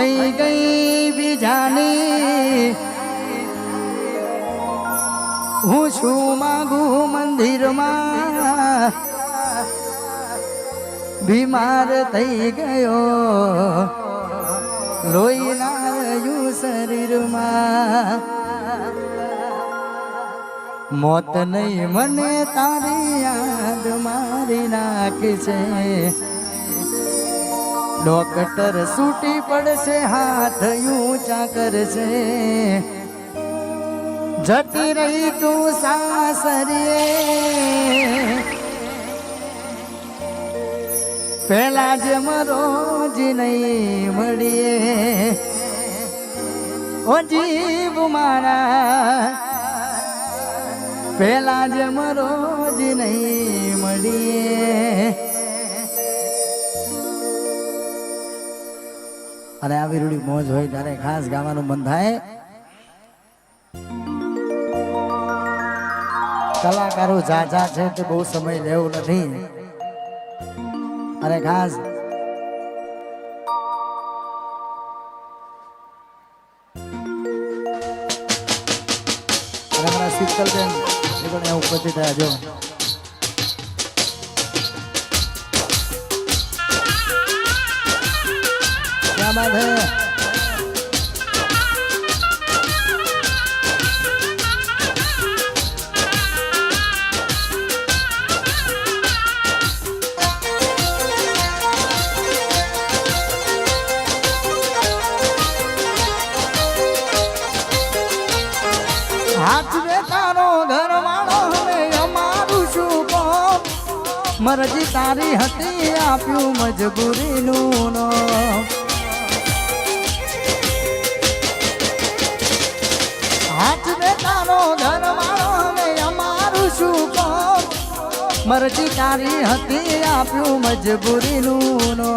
થઈ ગઈ બીજાની હું શું માગું મંદિરમાં બીમાર થઈ ગયો લોહી નાયું શરીરમાં મોત નહીં મને તારી યાદ મારી નાખશે ડોક્ટર છૂટી પડશે હાથ ઊંચા કરશે જતી રહી તું સાસરીએ પેલા જેમ રોજ નહીં મળીએ ઓ જીવ મારા પેલા જેમ રોજ નહીં મળીએ અને આવી રૂડી મોજ હોય ત્યારે ખાસ ગાવાનું મન થાય કલાકારો ઝાઝા છે તે બહુ સમય લેવું નથી અને ખાસ શીતલબેન એ પણ અહીંયા ઉપસ્થિત થયા જો क्या बात है हाथ में तारो घर वालों में अमारू शुको मर्जी तारी हती आप्यू मजबूरी नो हाथ में तारो घर वालों में अमारू शुको मर्जी तारी हती आप्यू मजबूरी नो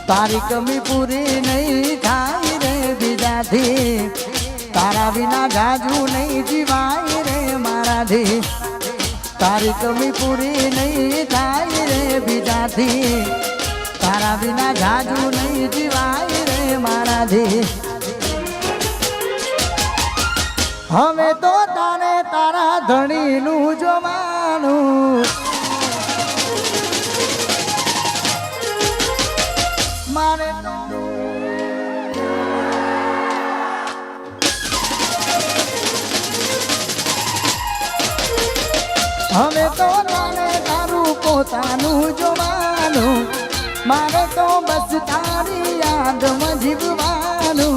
तारी कमी पूरी नहीं थाई रे बीजाथी तारा विना जाजू नहीं जीवाय रे माराथी तारी कमी पूरी नहीं थाई रे बीजाथी तारा विना जाजू नहीं जीवाय रे माराथी हमें तो तारे तारा धणी नु जो मानू मारे हमें तो तारे तारू पोतानू जोवानू मारे तो बस तारी याद में जीववानू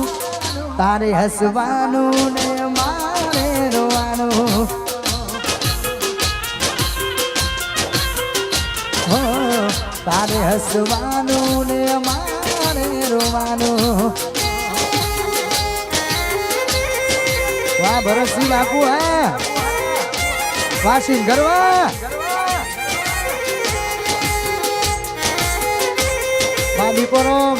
तारे हसवानू ने मारे रोवानू हो तारे हसवानू ने मारे रोवानू वाह भरतसिंह बापू है वाशिंग गरवा बादी परम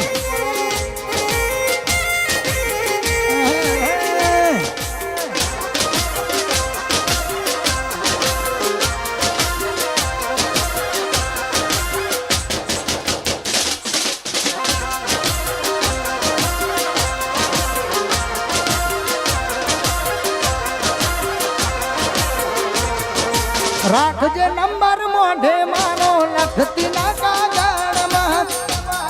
राखजे नंबर मोढे मारो लखती ना कागळमां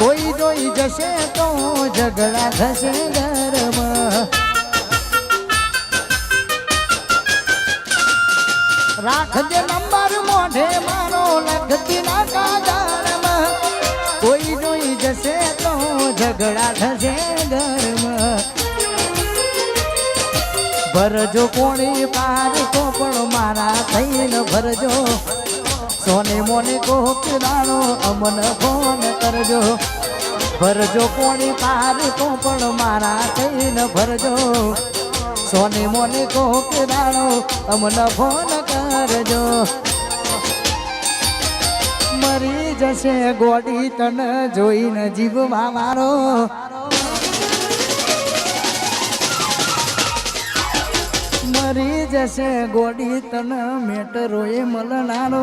कोई जोई जशे तो झगड़ा थशे घरमां राखजे नंबर मोढे मारो लखती ना कागळमां कोई जोई जशे तो झगड़ा थशे घरमां भरजो कोणी पार तो पण मारा थईन भरजो सोने मोने को किराणो अमन फोन करजो भरजो कोणी पार तो पण मारा थईन भरजो सोने मोने को किराणो अमन फोन करजो मरी जशे गोडी तन जोईन जीववा मारो मरी जैसे गोडी तन मेटरो ये मलनारो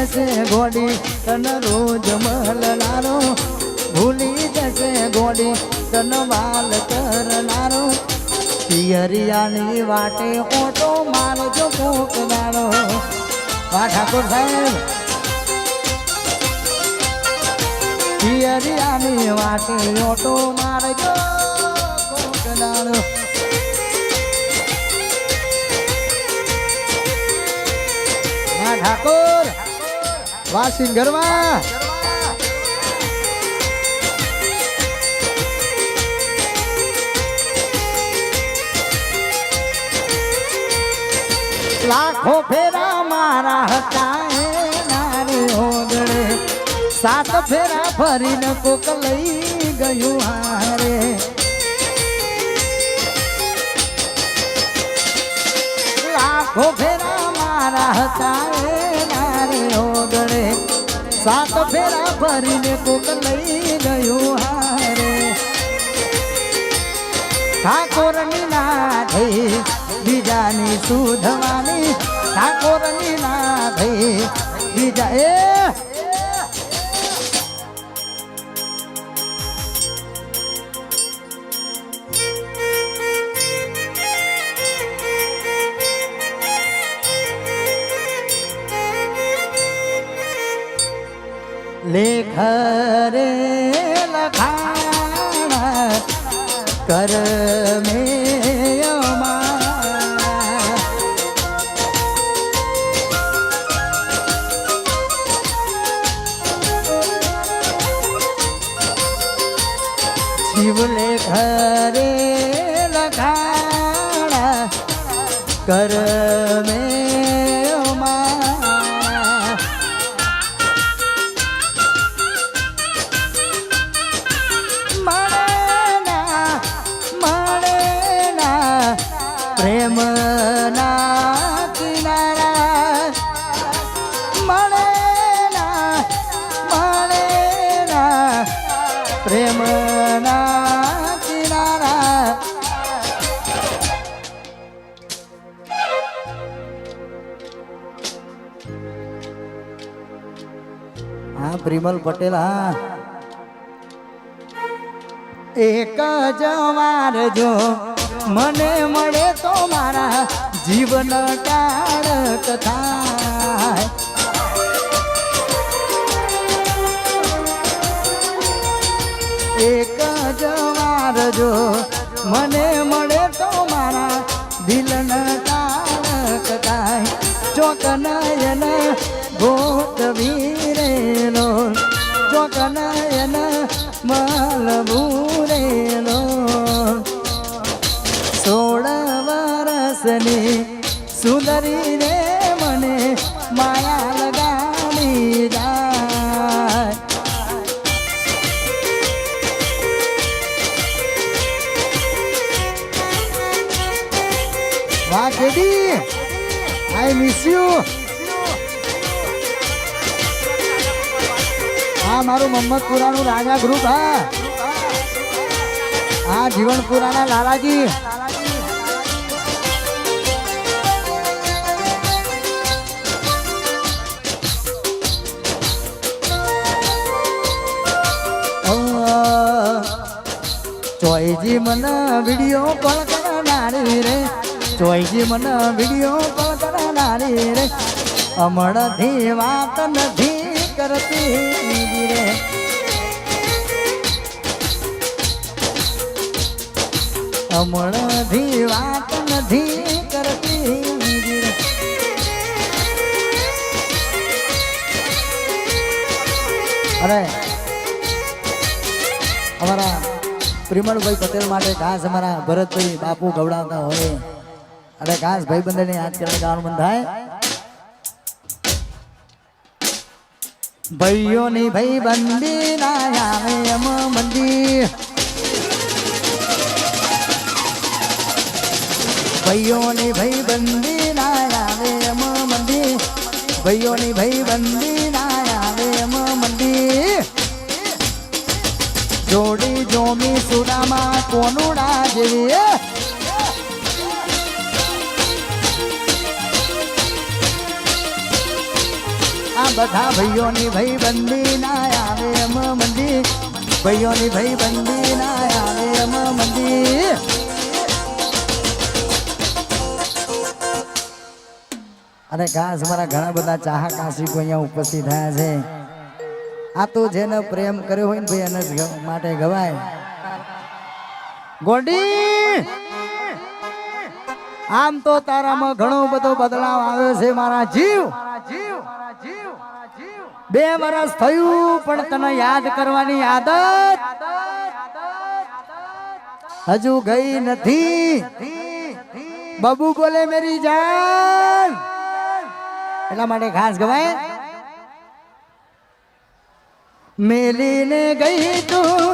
જશે ગોડી તન રોજ મળનારો ભૂલી જશે ગોડી તન વાલ કરનારો પિયરિયાની વાટે ઓટો મારજો કોકનારો વાહ ઠાકોર સાહેબ પિયરિયાની વાટે ઓટો મારજો કોકનારો વાહ ઠાકોર વાહ સિંગરવા લાખો ફેરા મારા હતા નારી ઓગળે સાત ફેરા ફરીને કોક લઈ ગયું હારે લાખો ફેરા મારા હતા નારી ઓગળે સાત ફેરા ફરીને કોક લઈ ગયું હારે ઠાકોરની ના થઈ બીજાની સુધવાની ઠાકોરની ના થઈ બીજા લેખ રે લખાણ કર મે શિવલે ઘરે લખાણા કર મે પ્રેમ ના કિનારા મળે ના પ્રેમ ના કિનારા હા પ્રિમલ પટેલ હા એક જ વાર જો મને મળે તો મારા જીવન ટાળક થાય એક જ વાર જો મને મળે તો મારા દિલન ટાળક થાય ચોકનયન ગોતવીરેલો ચોકનયન મલબુરેલો 16 વર્ષની સુંદરી રે મને માયા લગાડી જાય વાહ કેડી આઈ મિસ યુ હા મારું મમ્મદપુરાનું રાજા ગ્રુપ હા જીવનપુરાના લાલાજી ચોઈજી મને વિડીયો કોલ કરનારી રે ચોઈજી મને વિડીયો કોલ કરનારી રે અમણથી વાત નથી કરતી રે અમણથી વાત નથી કરતી રે અરે અમારા પ્રિમળભાઈ પટેલ માટે ખાસ અમારા ભરતભાઈ બાપુ ગવડાવતા હોય અને ખાસ ભાઈબંધને યાદ કરીને ગાવાનું મન થાય ભાઈઓની ભાઈબંધી ના આવે એમ મંદી ભાઈઓની ભાઈબંધી ના આવે એમ મંદી ભાઈઓની ભાઈબંધી ના આવે એમ મંદી જોડી જોમી સુડામાં કોનુડા જેવી આ બધા ભાઈઓની ભાઈ બંદી ના આવે એમ મંદી ભાઈઓની ભાઈ બંદી ના આવે એમ મંદી અને ખાસ મારા ઘણા બધા ચાહક આશિકો અહીંયા ઉપસ્થિત થયા છે આ તો જેને પ્રેમ કર્યો હોય ને ભાઈ એને જ માટે ગવાય ગોડી આમ તો તારામાં ઘણો બધો બદલાવ આવ્યો છે મારા જીવ 2 વર્ષ થયું પણ તને યાદ કરવાની આદત હજુ ગઈ નથી બબુ બોલે મેરી જાન એટલા માટે ખાસ ગવાય મેલીને ગઈ તું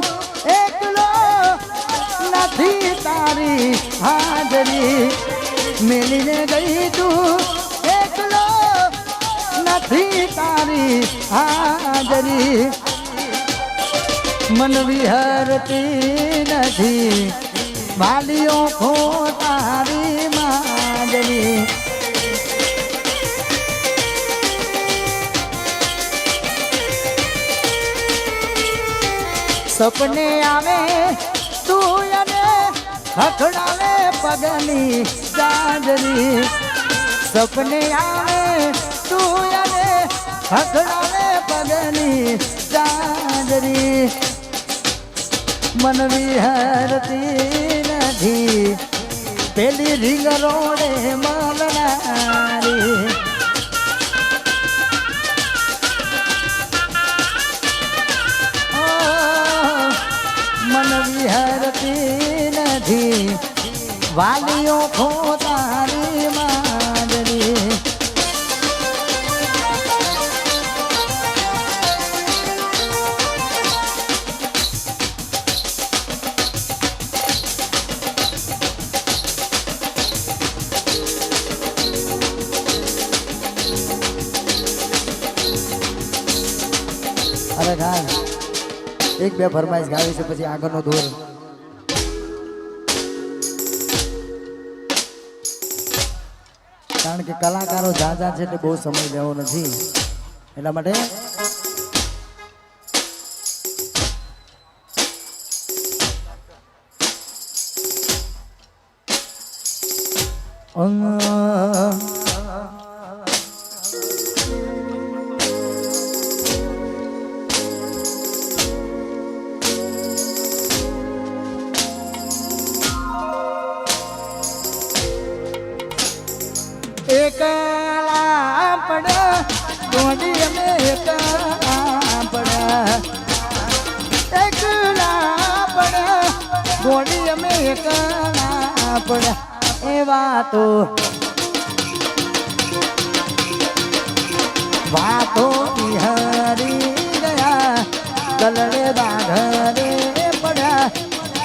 એકલો નથી તારી હાજરી મેલીને ગઈ તું એકલો નથી તારી હાજરી મન વિહરતી નથી વાલીઓ ખો તારી માજરી સપને આવે તું અને હથડાવે પગની ચાંદરી સપને આવે તું અને હથડાવે પગની ચાંદરી મન વિહરતી નથી પેલી રીંગ રોડે મળનારી મન વિહરતી નથી વાલીઓ ખો તારી માજરી અરે ખાસ 1-2 ફરમાઈશ ગાવી છે પછી આગળનો દોર કારણ કે કલાકારો જાજા છે એટલે બહુ સમય લેવો નથી એટલા માટે એકલા પડ ગોડી અમે એકલા પડ ગોડી અમે એકલા પડ એવા તો વાતો વિહરી ગયા દલડે દાઘરે પડ્યા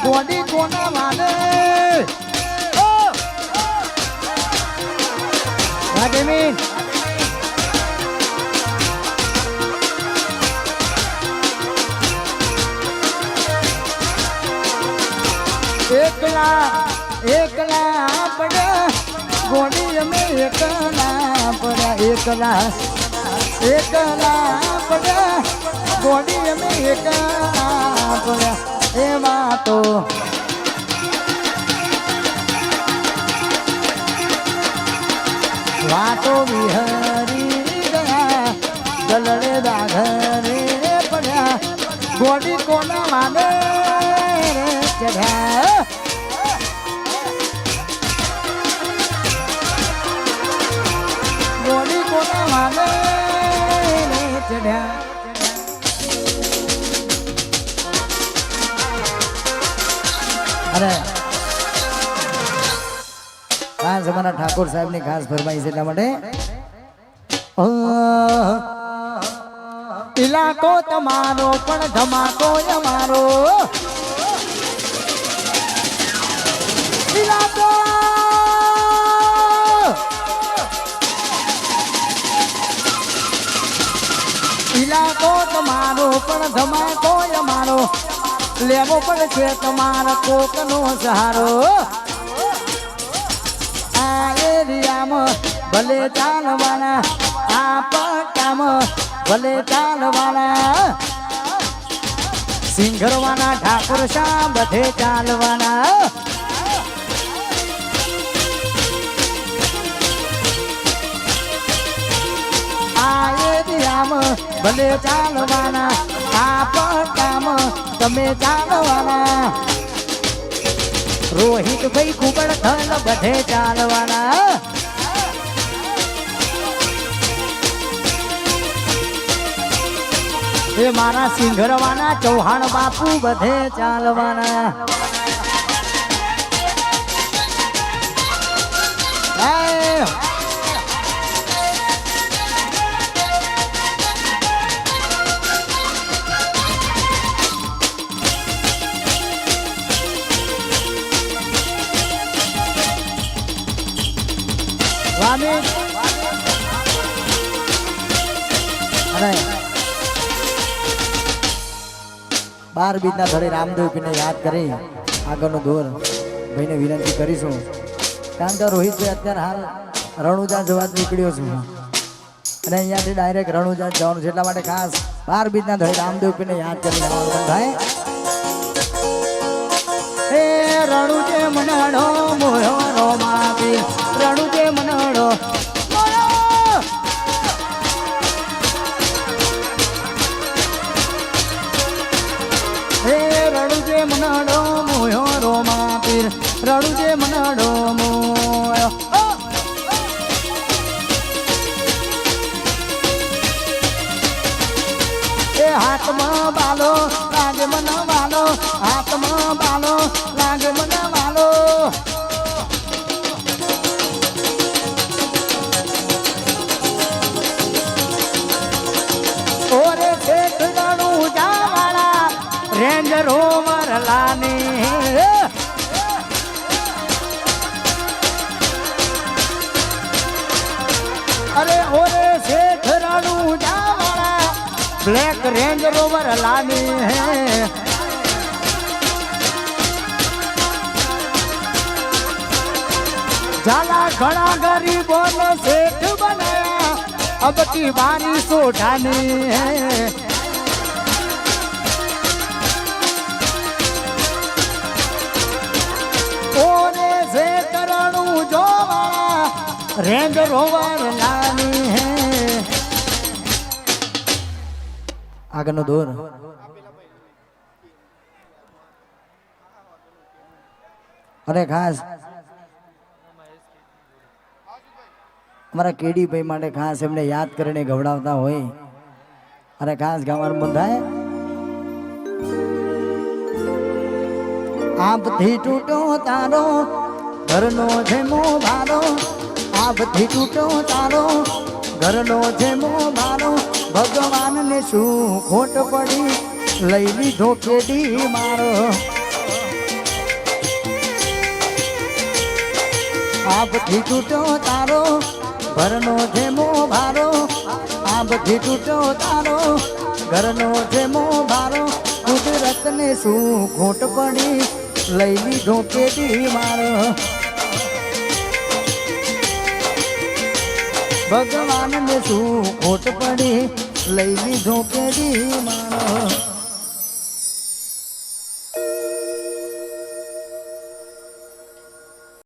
ગોડી કોના વાલે Rademin એકલા પડ્યા ગોડી અમે એકલા પડ્યા એકલા પડ્યા ગોડી અમે એકલા પડ્યા એમાં તો વાતો વિહરી ગયા દલડે દાઘરે પડ્યા ગોડી કોના માને ચઢ્યા ગોડી કોના માને ચઢ્યા અરે ખાસ અમારા ઠાકોર સાહેબ ની ખાસ ફરમાઈશ એટલા માટે ઇલાકો તમારો પણ ધમાકો અમારો ઇલાકો તમારો પણ ધમાકો અમારો લેવો પડશે તમારા કોકનો સહારો એરિયામાં ભલે ચાલવાના આ પટ્ટામાં ભલે ચાલવાના સિંગરવાના ઠાકોર શ્યામ બધે ચાલવાના ભલે ચાલવાના આ પટામ તમે ચાલવાના રોહિત ભાઈ કુબડ થલ બધે ચાલવાના એ મારા સિંગરવાના ચૌહાણ બાપુ બધે ચાલવાના બાર બીજના ધડે રામદેવ પીને યાદ કરી આગળનો દોર ભાઈને વિનંતી કરીશું કારણ કે રોહિતભાઈ અત્યારે હાલ રણુજા જવા નીકળ્યો છું અને અહીંયાથી ડાયરેક્ટ રણુજા જવાનું છે એટલા માટે ખાસ બાર બીજના ધડે રામદેવ પીને યાદ કરીને આવવાનું થાય હે રણુજે મનાડો મોયો રો માવી રણુજે મનાડો મનાડો મોયો રોમા પીર રણુજે મનાડો મોયો એ હાથમાં બાલો લાગે મને વાલો હાથમાં બાલો લાગે મને વાલો ઓરે શેઠડાનું જાવાળા રેન્જ રોવર લાની અરે ઓરે શેઠરાનું જાવાળા બ્લેક રેન્જ રોવર લાની झाला घड़ा गरीबों ने सेठ बनाया अब की बारिश उठानी है ओने से करणू जो रेंज रोवर लानी है आगे नो दूर अरे खास અમારા કેડી ભાઈ માટે ખાસ એમને યાદ કરીને ગવડાવતા હોય અને ખાસ ગાવાનું બંધાય આપથી તૂટો તારો ઘરનો જેમો ભારો આપથી તૂટો તારો ઘરનો જેમો ભારો ભગવાનને શું ખોટ પડી લઈ લીધો કેડી મારો આપથી તૂટો તારો ઘરનો જેમો ભારો આંબથી તૂટો તારો ઘરનો જેમો ભારો કુદરતને શું ખોટ પડી લઈ લીધો કેડી મારો ભગવાનને શું ખોટ પડી લઈ લીધો કેડી મારો